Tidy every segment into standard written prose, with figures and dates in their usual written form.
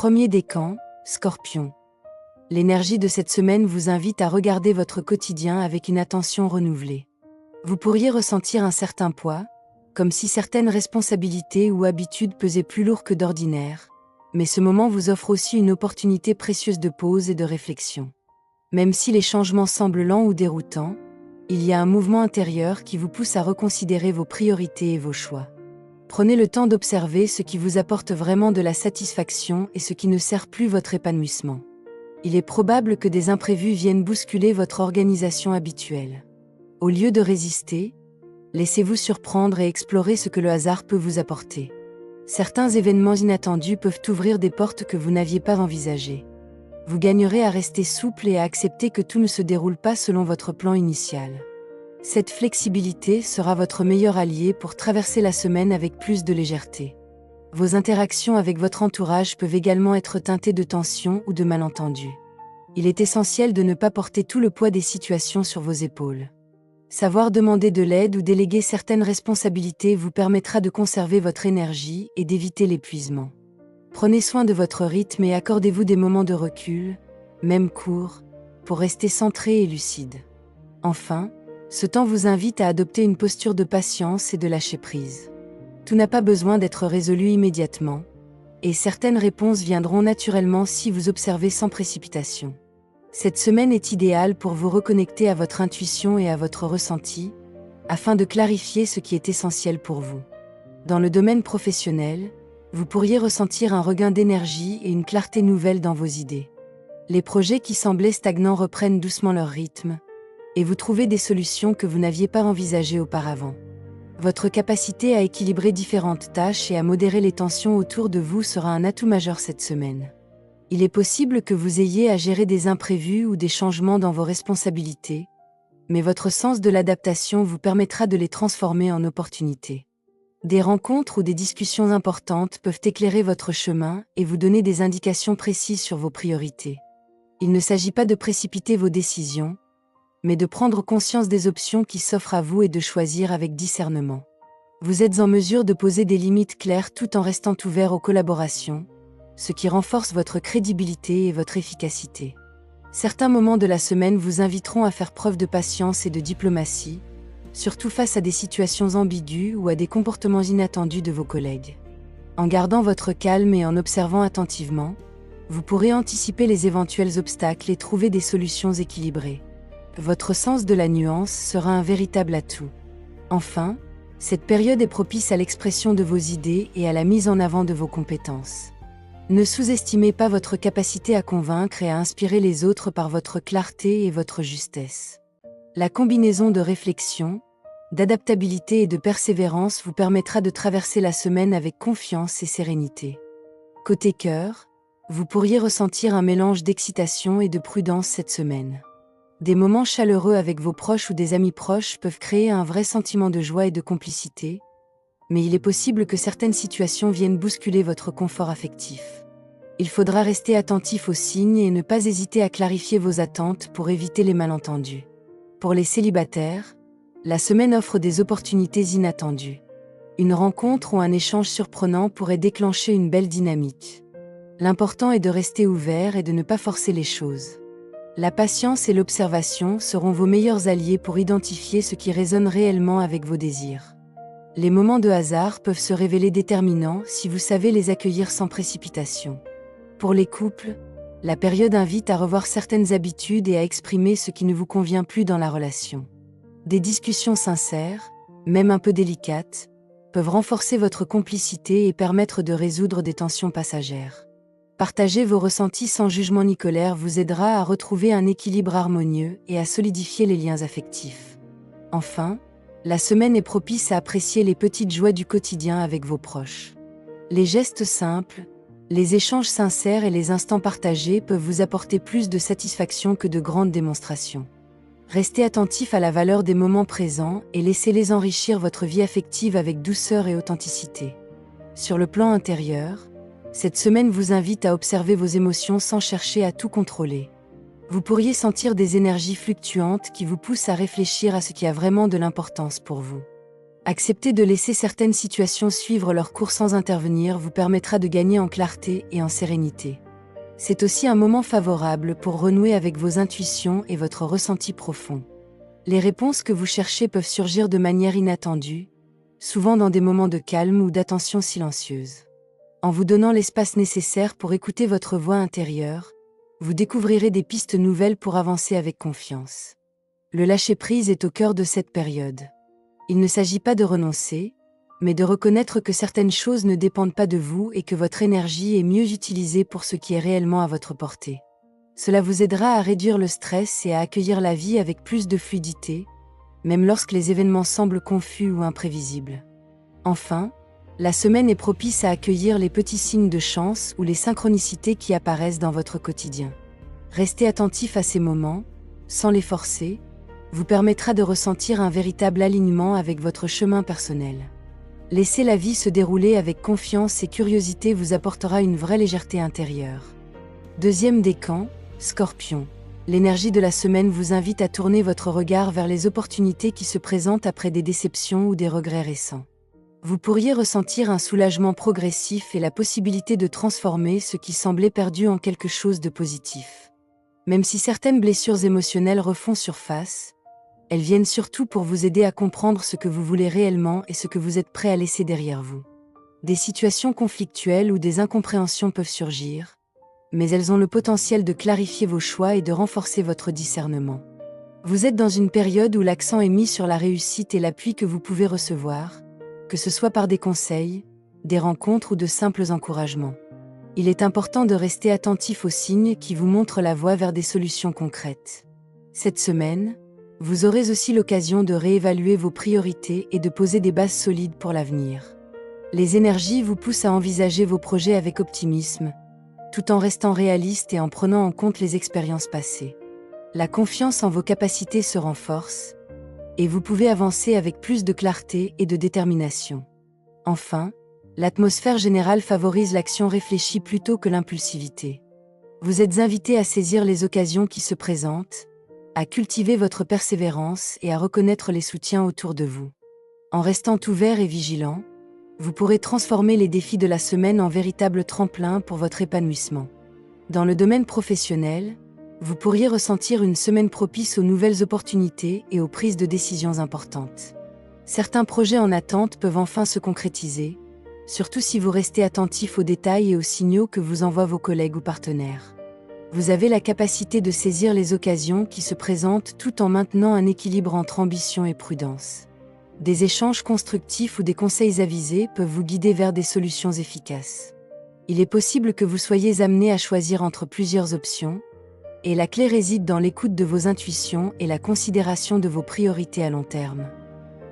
Premier décan, Scorpion. L'énergie de cette semaine vous invite à regarder votre quotidien avec une attention renouvelée. Vous pourriez ressentir un certain poids, comme si certaines responsabilités ou habitudes pesaient plus lourd que d'ordinaire, mais ce moment vous offre aussi une opportunité précieuse de pause et de réflexion. Même si les changements semblent lents ou déroutants, il y a un mouvement intérieur qui vous pousse à reconsidérer vos priorités et vos choix. Prenez le temps d'observer ce qui vous apporte vraiment de la satisfaction et ce qui ne sert plus votre épanouissement. Il est probable que des imprévus viennent bousculer votre organisation habituelle. Au lieu de résister, laissez-vous surprendre et explorer ce que le hasard peut vous apporter. Certains événements inattendus peuvent ouvrir des portes que vous n'aviez pas envisagées. Vous gagnerez à rester souple et à accepter que tout ne se déroule pas selon votre plan initial. Cette flexibilité sera votre meilleur allié pour traverser la semaine avec plus de légèreté. Vos interactions avec votre entourage peuvent également être teintées de tensions ou de malentendus. Il est essentiel de ne pas porter tout le poids des situations sur vos épaules. Savoir demander de l'aide ou déléguer certaines responsabilités vous permettra de conserver votre énergie et d'éviter l'épuisement. Prenez soin de votre rythme et accordez-vous des moments de recul, même courts, pour rester centré et lucide. Enfin, ce temps vous invite à adopter une posture de patience et de lâcher prise. Tout n'a pas besoin d'être résolu immédiatement, et certaines réponses viendront naturellement si vous observez sans précipitation. Cette semaine est idéale pour vous reconnecter à votre intuition et à votre ressenti, afin de clarifier ce qui est essentiel pour vous. Dans le domaine professionnel, vous pourriez ressentir un regain d'énergie et une clarté nouvelle dans vos idées. Les projets qui semblaient stagnants reprennent doucement leur rythme, et vous trouvez des solutions que vous n'aviez pas envisagées auparavant. Votre capacité à équilibrer différentes tâches et à modérer les tensions autour de vous sera un atout majeur cette semaine. Il est possible que vous ayez à gérer des imprévus ou des changements dans vos responsabilités, mais votre sens de l'adaptation vous permettra de les transformer en opportunités. Des rencontres ou des discussions importantes peuvent éclairer votre chemin et vous donner des indications précises sur vos priorités. Il ne s'agit pas de précipiter vos décisions, mais de prendre conscience des options qui s'offrent à vous et de choisir avec discernement. Vous êtes en mesure de poser des limites claires tout en restant ouvert aux collaborations, ce qui renforce votre crédibilité et votre efficacité. Certains moments de la semaine vous inviteront à faire preuve de patience et de diplomatie, surtout face à des situations ambiguës ou à des comportements inattendus de vos collègues. En gardant votre calme et en observant attentivement, vous pourrez anticiper les éventuels obstacles et trouver des solutions équilibrées. Votre sens de la nuance sera un véritable atout. Enfin, cette période est propice à l'expression de vos idées et à la mise en avant de vos compétences. Ne sous-estimez pas votre capacité à convaincre et à inspirer les autres par votre clarté et votre justesse. La combinaison de réflexion, d'adaptabilité et de persévérance vous permettra de traverser la semaine avec confiance et sérénité. Côté cœur, vous pourriez ressentir un mélange d'excitation et de prudence cette semaine. Des moments chaleureux avec vos proches ou des amis proches peuvent créer un vrai sentiment de joie et de complicité, mais il est possible que certaines situations viennent bousculer votre confort affectif. Il faudra rester attentif aux signes et ne pas hésiter à clarifier vos attentes pour éviter les malentendus. Pour les célibataires, la semaine offre des opportunités inattendues. Une rencontre ou un échange surprenant pourrait déclencher une belle dynamique. L'important est de rester ouvert et de ne pas forcer les choses. La patience et l'observation seront vos meilleurs alliés pour identifier ce qui résonne réellement avec vos désirs. Les moments de hasard peuvent se révéler déterminants si vous savez les accueillir sans précipitation. Pour les couples, la période invite à revoir certaines habitudes et à exprimer ce qui ne vous convient plus dans la relation. Des discussions sincères, même un peu délicates, peuvent renforcer votre complicité et permettre de résoudre des tensions passagères. Partager vos ressentis sans jugement ni colère vous aidera à retrouver un équilibre harmonieux et à solidifier les liens affectifs. Enfin, la semaine est propice à apprécier les petites joies du quotidien avec vos proches. Les gestes simples, les échanges sincères et les instants partagés peuvent vous apporter plus de satisfaction que de grandes démonstrations. Restez attentif à la valeur des moments présents et laissez-les enrichir votre vie affective avec douceur et authenticité. Sur le plan intérieur, cette semaine vous invite à observer vos émotions sans chercher à tout contrôler. Vous pourriez sentir des énergies fluctuantes qui vous poussent à réfléchir à ce qui a vraiment de l'importance pour vous. Accepter de laisser certaines situations suivre leur cours sans intervenir vous permettra de gagner en clarté et en sérénité. C'est aussi un moment favorable pour renouer avec vos intuitions et votre ressenti profond. Les réponses que vous cherchez peuvent surgir de manière inattendue, souvent dans des moments de calme ou d'attention silencieuse. En vous donnant l'espace nécessaire pour écouter votre voix intérieure, vous découvrirez des pistes nouvelles pour avancer avec confiance. Le lâcher-prise est au cœur de cette période. Il ne s'agit pas de renoncer, mais de reconnaître que certaines choses ne dépendent pas de vous et que votre énergie est mieux utilisée pour ce qui est réellement à votre portée. Cela vous aidera à réduire le stress et à accueillir la vie avec plus de fluidité, même lorsque les événements semblent confus ou imprévisibles. Enfin, la semaine est propice à accueillir les petits signes de chance ou les synchronicités qui apparaissent dans votre quotidien. Restez attentif à ces moments, sans les forcer, vous permettra de ressentir un véritable alignement avec votre chemin personnel. Laissez la vie se dérouler avec confiance et curiosité vous apportera une vraie légèreté intérieure. Deuxième décan, Scorpion. L'énergie de la semaine vous invite à tourner votre regard vers les opportunités qui se présentent après des déceptions ou des regrets récents. Vous pourriez ressentir un soulagement progressif et la possibilité de transformer ce qui semblait perdu en quelque chose de positif. Même si certaines blessures émotionnelles refont surface, elles viennent surtout pour vous aider à comprendre ce que vous voulez réellement et ce que vous êtes prêt à laisser derrière vous. Des situations conflictuelles ou des incompréhensions peuvent surgir, mais elles ont le potentiel de clarifier vos choix et de renforcer votre discernement. Vous êtes dans une période où l'accent est mis sur la réussite et l'appui que vous pouvez recevoir, que ce soit par des conseils, des rencontres ou de simples encouragements. Il est important de rester attentif aux signes qui vous montrent la voie vers des solutions concrètes. Cette semaine, vous aurez aussi l'occasion de réévaluer vos priorités et de poser des bases solides pour l'avenir. Les énergies vous poussent à envisager vos projets avec optimisme, tout en restant réaliste et en prenant en compte les expériences passées. La confiance en vos capacités se renforce, et vous pouvez avancer avec plus de clarté et de détermination. Enfin, l'atmosphère générale favorise l'action réfléchie plutôt que l'impulsivité. Vous êtes invité à saisir les occasions qui se présentent, à cultiver votre persévérance et à reconnaître les soutiens autour de vous. En restant ouvert et vigilant, vous pourrez transformer les défis de la semaine en véritable tremplin pour votre épanouissement. Dans le domaine professionnel, vous pourriez ressentir une semaine propice aux nouvelles opportunités et aux prises de décisions importantes. Certains projets en attente peuvent enfin se concrétiser, surtout si vous restez attentif aux détails et aux signaux que vous envoient vos collègues ou partenaires. Vous avez la capacité de saisir les occasions qui se présentent tout en maintenant un équilibre entre ambition et prudence. Des échanges constructifs ou des conseils avisés peuvent vous guider vers des solutions efficaces. Il est possible que vous soyez amené à choisir entre plusieurs options, et la clé réside dans l'écoute de vos intuitions et la considération de vos priorités à long terme.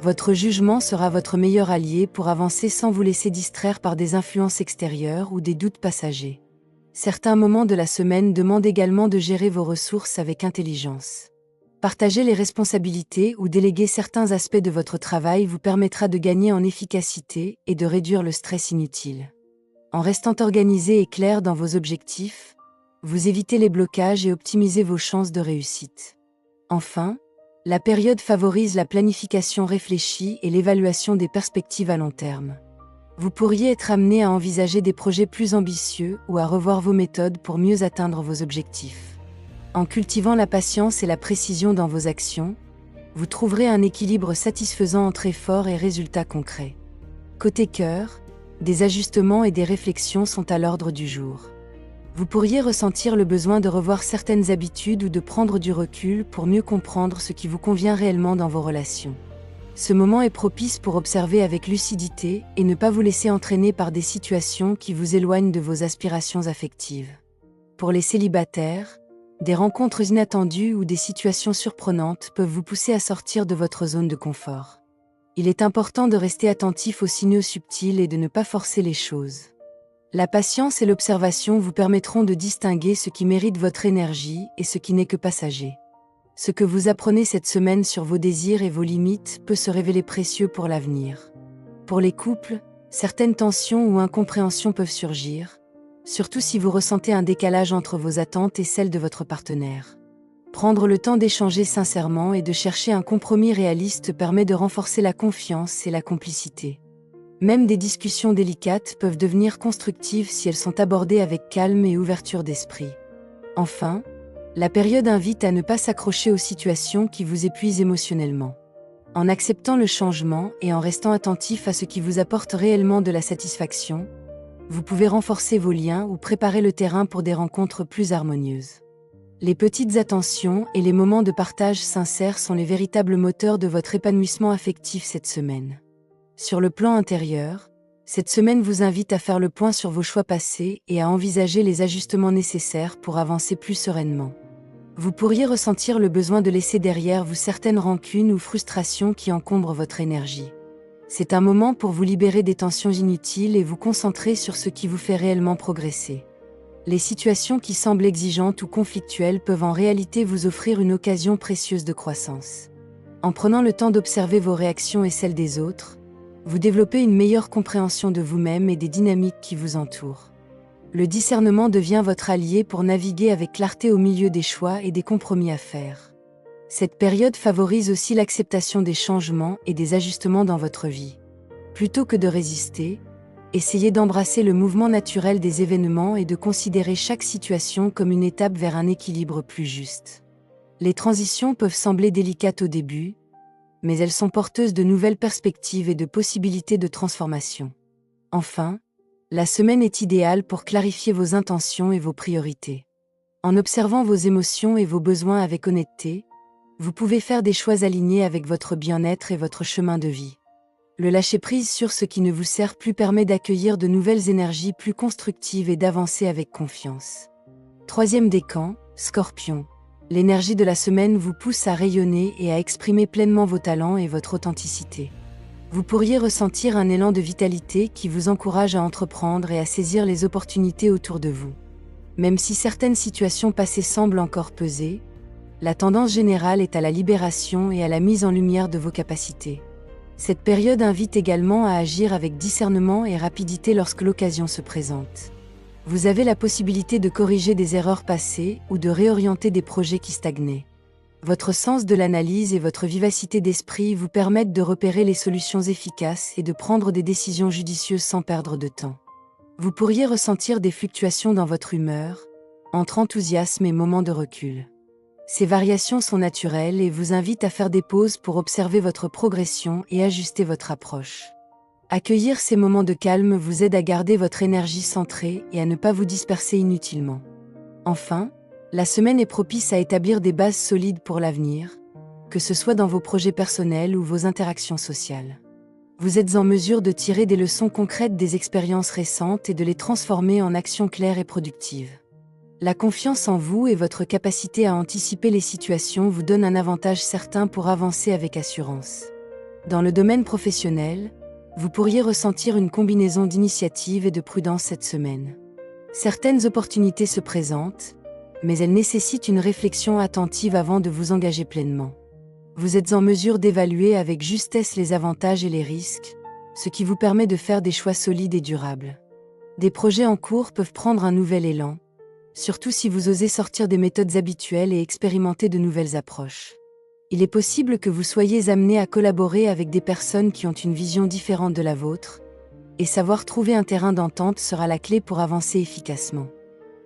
Votre jugement sera votre meilleur allié pour avancer sans vous laisser distraire par des influences extérieures ou des doutes passagers. Certains moments de la semaine demandent également de gérer vos ressources avec intelligence. Partager les responsabilités ou déléguer certains aspects de votre travail vous permettra de gagner en efficacité et de réduire le stress inutile. En restant organisé et clair dans vos objectifs, vous évitez les blocages et optimisez vos chances de réussite. Enfin, la période favorise la planification réfléchie et l'évaluation des perspectives à long terme. Vous pourriez être amené à envisager des projets plus ambitieux ou à revoir vos méthodes pour mieux atteindre vos objectifs. En cultivant la patience et la précision dans vos actions, vous trouverez un équilibre satisfaisant entre efforts et résultats concrets. Côté cœur, des ajustements et des réflexions sont à l'ordre du jour. Vous pourriez ressentir le besoin de revoir certaines habitudes ou de prendre du recul pour mieux comprendre ce qui vous convient réellement dans vos relations. Ce moment est propice pour observer avec lucidité et ne pas vous laisser entraîner par des situations qui vous éloignent de vos aspirations affectives. Pour les célibataires, des rencontres inattendues ou des situations surprenantes peuvent vous pousser à sortir de votre zone de confort. Il est important de rester attentif aux signaux subtils et de ne pas forcer les choses. La patience et l'observation vous permettront de distinguer ce qui mérite votre énergie et ce qui n'est que passager. Ce que vous apprenez cette semaine sur vos désirs et vos limites peut se révéler précieux pour l'avenir. Pour les couples, certaines tensions ou incompréhensions peuvent surgir, surtout si vous ressentez un décalage entre vos attentes et celles de votre partenaire. Prendre le temps d'échanger sincèrement et de chercher un compromis réaliste permet de renforcer la confiance et la complicité. Même des discussions délicates peuvent devenir constructives si elles sont abordées avec calme et ouverture d'esprit. Enfin, la période invite à ne pas s'accrocher aux situations qui vous épuisent émotionnellement. En acceptant le changement et en restant attentif à ce qui vous apporte réellement de la satisfaction, vous pouvez renforcer vos liens ou préparer le terrain pour des rencontres plus harmonieuses. Les petites attentions et les moments de partage sincères sont les véritables moteurs de votre épanouissement affectif cette semaine. Sur le plan intérieur, cette semaine vous invite à faire le point sur vos choix passés et à envisager les ajustements nécessaires pour avancer plus sereinement. Vous pourriez ressentir le besoin de laisser derrière vous certaines rancunes ou frustrations qui encombrent votre énergie. C'est un moment pour vous libérer des tensions inutiles et vous concentrer sur ce qui vous fait réellement progresser. Les situations qui semblent exigeantes ou conflictuelles peuvent en réalité vous offrir une occasion précieuse de croissance. En prenant le temps d'observer vos réactions et celles des autres, vous développez une meilleure compréhension de vous-même et des dynamiques qui vous entourent. Le discernement devient votre allié pour naviguer avec clarté au milieu des choix et des compromis à faire. Cette période favorise aussi l'acceptation des changements et des ajustements dans votre vie. Plutôt que de résister, essayez d'embrasser le mouvement naturel des événements et de considérer chaque situation comme une étape vers un équilibre plus juste. Les transitions peuvent sembler délicates au début, mais elles sont porteuses de nouvelles perspectives et de possibilités de transformation. Enfin, la semaine est idéale pour clarifier vos intentions et vos priorités. En observant vos émotions et vos besoins avec honnêteté, vous pouvez faire des choix alignés avec votre bien-être et votre chemin de vie. Le lâcher-prise sur ce qui ne vous sert plus permet d'accueillir de nouvelles énergies plus constructives et d'avancer avec confiance. Troisième décan, Scorpion. L'énergie de la semaine vous pousse à rayonner et à exprimer pleinement vos talents et votre authenticité. Vous pourriez ressentir un élan de vitalité qui vous encourage à entreprendre et à saisir les opportunités autour de vous. Même si certaines situations passées semblent encore peser, la tendance générale est à la libération et à la mise en lumière de vos capacités. Cette période invite également à agir avec discernement et rapidité lorsque l'occasion se présente. Vous avez la possibilité de corriger des erreurs passées ou de réorienter des projets qui stagnaient. Votre sens de l'analyse et votre vivacité d'esprit vous permettent de repérer les solutions efficaces et de prendre des décisions judicieuses sans perdre de temps. Vous pourriez ressentir des fluctuations dans votre humeur, entre enthousiasme et moments de recul. Ces variations sont naturelles et vous invitent à faire des pauses pour observer votre progression et ajuster votre approche. Accueillir ces moments de calme vous aide à garder votre énergie centrée et à ne pas vous disperser inutilement. Enfin, la semaine est propice à établir des bases solides pour l'avenir, que ce soit dans vos projets personnels ou vos interactions sociales. Vous êtes en mesure de tirer des leçons concrètes des expériences récentes et de les transformer en actions claires et productives. La confiance en vous et votre capacité à anticiper les situations vous donnent un avantage certain pour avancer avec assurance. Dans le domaine professionnel, vous pourriez ressentir une combinaison d'initiative et de prudence cette semaine. Certaines opportunités se présentent, mais elles nécessitent une réflexion attentive avant de vous engager pleinement. Vous êtes en mesure d'évaluer avec justesse les avantages et les risques, ce qui vous permet de faire des choix solides et durables. Des projets en cours peuvent prendre un nouvel élan, surtout si vous osez sortir des méthodes habituelles et expérimenter de nouvelles approches. Il est possible que vous soyez amené à collaborer avec des personnes qui ont une vision différente de la vôtre, et savoir trouver un terrain d'entente sera la clé pour avancer efficacement.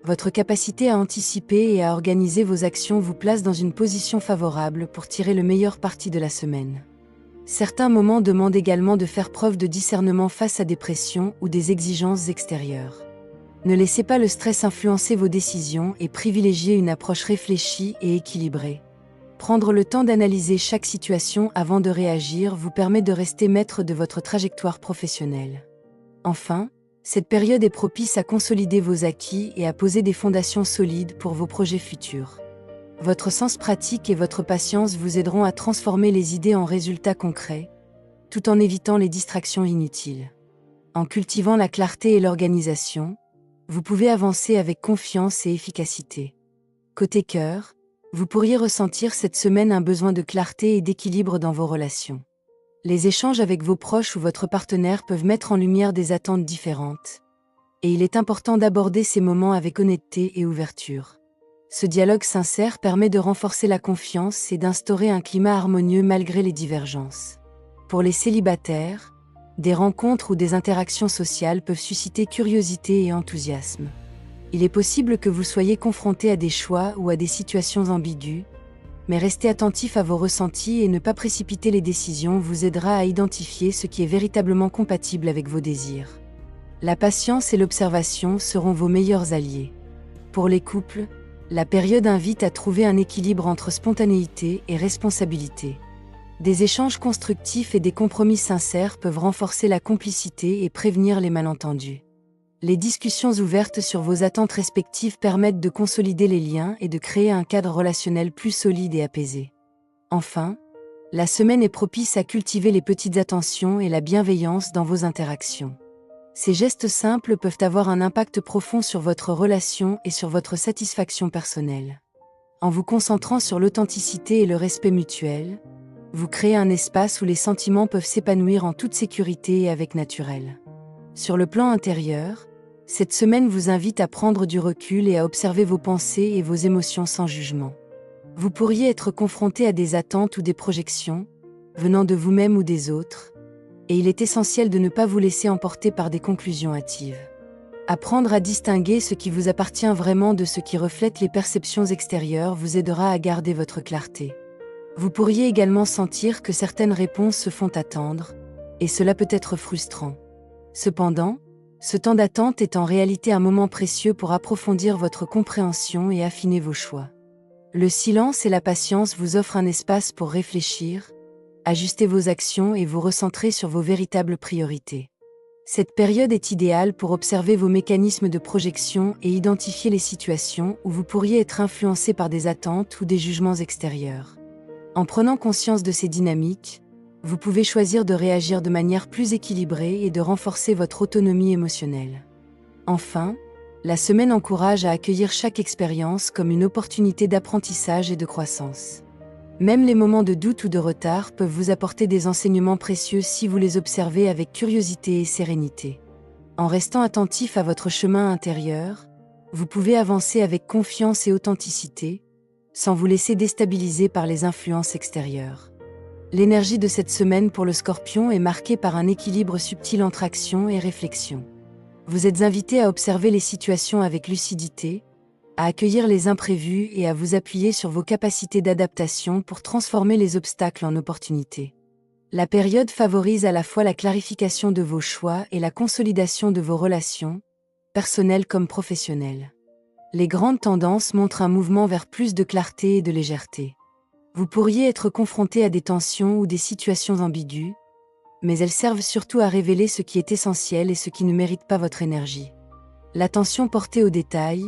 Votre capacité à anticiper et à organiser vos actions vous place dans une position favorable pour tirer le meilleur parti de la semaine. Certains moments demandent également de faire preuve de discernement face à des pressions ou des exigences extérieures. Ne laissez pas le stress influencer vos décisions et privilégiez une approche réfléchie et équilibrée. Prendre le temps d'analyser chaque situation avant de réagir vous permet de rester maître de votre trajectoire professionnelle. Enfin, cette période est propice à consolider vos acquis et à poser des fondations solides pour vos projets futurs. Votre sens pratique et votre patience vous aideront à transformer les idées en résultats concrets, tout en évitant les distractions inutiles. En cultivant la clarté et l'organisation, vous pouvez avancer avec confiance et efficacité. Côté cœur, vous pourriez ressentir cette semaine un besoin de clarté et d'équilibre dans vos relations. Les échanges avec vos proches ou votre partenaire peuvent mettre en lumière des attentes différentes, et il est important d'aborder ces moments avec honnêteté et ouverture. Ce dialogue sincère permet de renforcer la confiance et d'instaurer un climat harmonieux malgré les divergences. Pour les célibataires, des rencontres ou des interactions sociales peuvent susciter curiosité et enthousiasme. Il est possible que vous soyez confronté à des choix ou à des situations ambiguës, mais rester attentif à vos ressentis et ne pas précipiter les décisions vous aidera à identifier ce qui est véritablement compatible avec vos désirs. La patience et l'observation seront vos meilleurs alliés. Pour les couples, la période invite à trouver un équilibre entre spontanéité et responsabilité. Des échanges constructifs et des compromis sincères peuvent renforcer la complicité et prévenir les malentendus. Les discussions ouvertes sur vos attentes respectives permettent de consolider les liens et de créer un cadre relationnel plus solide et apaisé. Enfin, la semaine est propice à cultiver les petites attentions et la bienveillance dans vos interactions. Ces gestes simples peuvent avoir un impact profond sur votre relation et sur votre satisfaction personnelle. En vous concentrant sur l'authenticité et le respect mutuel, vous créez un espace où les sentiments peuvent s'épanouir en toute sécurité et avec naturel. Sur le plan intérieur, cette semaine vous invite à prendre du recul et à observer vos pensées et vos émotions sans jugement. Vous pourriez être confronté à des attentes ou des projections, venant de vous-même ou des autres, et il est essentiel de ne pas vous laisser emporter par des conclusions hâtives. Apprendre à distinguer ce qui vous appartient vraiment de ce qui reflète les perceptions extérieures vous aidera à garder votre clarté. Vous pourriez également sentir que certaines réponses se font attendre, et cela peut être frustrant. Cependant, ce temps d'attente est en réalité un moment précieux pour approfondir votre compréhension et affiner vos choix. Le silence et la patience vous offrent un espace pour réfléchir, ajuster vos actions et vous recentrer sur vos véritables priorités. Cette période est idéale pour observer vos mécanismes de projection et identifier les situations où vous pourriez être influencé par des attentes ou des jugements extérieurs. En prenant conscience de ces dynamiques, vous pouvez choisir de réagir de manière plus équilibrée et de renforcer votre autonomie émotionnelle. Enfin, la semaine encourage à accueillir chaque expérience comme une opportunité d'apprentissage et de croissance. Même les moments de doute ou de retard peuvent vous apporter des enseignements précieux si vous les observez avec curiosité et sérénité. En restant attentif à votre chemin intérieur, vous pouvez avancer avec confiance et authenticité, sans vous laisser déstabiliser par les influences extérieures. L'énergie de cette semaine pour le Scorpion est marquée par un équilibre subtil entre action et réflexion. Vous êtes invité à observer les situations avec lucidité, à accueillir les imprévus et à vous appuyer sur vos capacités d'adaptation pour transformer les obstacles en opportunités. La période favorise à la fois la clarification de vos choix et la consolidation de vos relations, personnelles comme professionnelles. Les grandes tendances montrent un mouvement vers plus de clarté et de légèreté. Vous pourriez être confronté à des tensions ou des situations ambiguës, mais elles servent surtout à révéler ce qui est essentiel et ce qui ne mérite pas votre énergie. L'attention portée aux détails,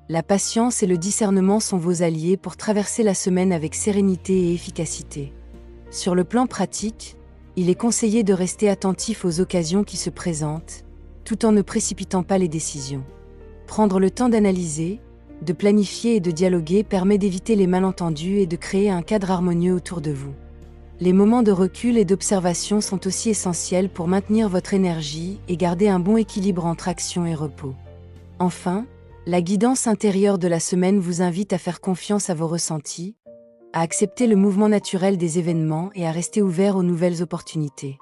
la patience et le discernement sont vos alliés pour traverser la semaine avec sérénité et efficacité. Sur le plan pratique, il est conseillé de rester attentif aux occasions qui se présentent, tout en ne précipitant pas les décisions. Prendre le temps d'analyser, de planifier et de dialoguer permet d'éviter les malentendus et de créer un cadre harmonieux autour de vous. Les moments de recul et d'observation sont aussi essentiels pour maintenir votre énergie et garder un bon équilibre entre action et repos. Enfin, la guidance intérieure de la semaine vous invite à faire confiance à vos ressentis, à accepter le mouvement naturel des événements et à rester ouvert aux nouvelles opportunités.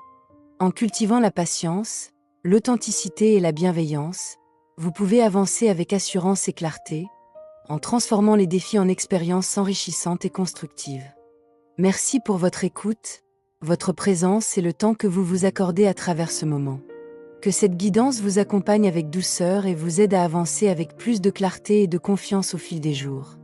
En cultivant la patience, l'authenticité et la bienveillance, vous pouvez avancer avec assurance et clarté, en transformant les défis en expériences enrichissantes et constructives. Merci pour votre écoute, votre présence et le temps que vous vous accordez à travers ce moment. Que cette guidance vous accompagne avec douceur et vous aide à avancer avec plus de clarté et de confiance au fil des jours.